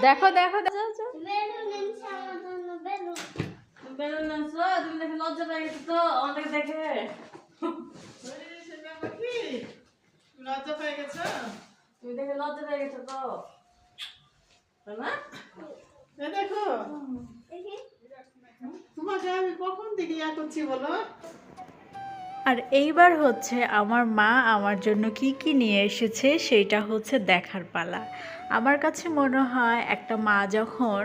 দেখো দেখো লজ্জা পেয়ে গেছে তো আমাদের দেখে। লজ্জা পেয়ে গেছ? তুমি দেখে লজ্জা পেয়ে গেছো তো না? দেখো তোমাকে আমি কখন থেকে ইয়া করছি বলো। আর এইবার হচ্ছে আমার মা আমার জন্য কি কি নিয়ে এসেছে সেইটা হচ্ছে দেখার পালা। আমার কাছে মনে হয় একটা মা যখন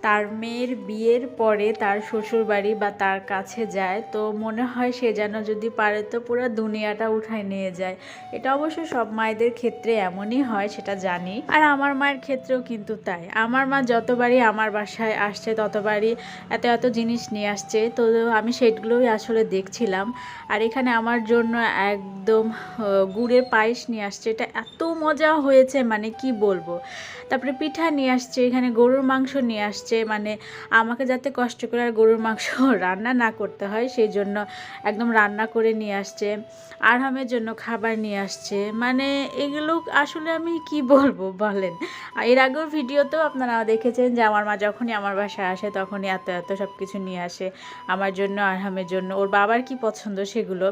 তার মেয়ের বিয়ের পরে তার শ্বশুরবাড়ি বা তার কাছে যায় তো মনে হয় সে যেন যদি পারে তো পুরো দুনিয়াটা উঠায় নিয়ে যায়। এটা অবশ্য সব মায়েদের ক্ষেত্রে এমনই হয় সেটা জানি, আর আমার মায়ের ক্ষেত্রেও কিন্তু তাই। আমার মা যতবারই আমার বাসায় আসছে ততবারই এত এত জিনিস নিয়ে আসছে, তো আমি সেগুলোই আসলে দেখছিলাম। আর এখানে আমার জন্য একদম গুড়ের পায়েস নিয়ে আসছে, এটা এত মজা হয়েছে মানে কি বলবো। তারপরে পিঠা নিয়ে আসছে, এখানে গরুর মাংস নিয়ে আসছে, মানে আমাকে যাতে কষ্ট করে আর গরুর মাংস রান্না না করতে হয় সেই জন্য একদম রান্না করে নিয়ে আসছে। আরহামের জন্য খাবার নিয়ে আসছে, মানে এগুলো আসলে আমি কি বলবো বলেন। এর আগেও ভিডিওতেও আপনারা দেখেছেন যে আমার মা যখনই আমার বাসায় আসে তখনই এত এত সব কিছু নিয়ে আসে আমার জন্য, আরহামের জন্য, ওর বাবার কি পছন্দ সেগুলো।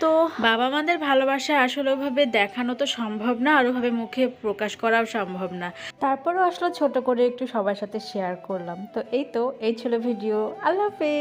তো বাবা মাদের ভালোবাসা আসলে ওভাবে দেখানো তো সম্ভব না, আর ওভাবে মুখে প্রকাশ করাও সম্ভব না। তারপরেও আসলে ছোট করে একটু সবার সাথে শেয়ার করলাম। তো এই ছিল ভিডিও। আল্লাহ হাফেজ।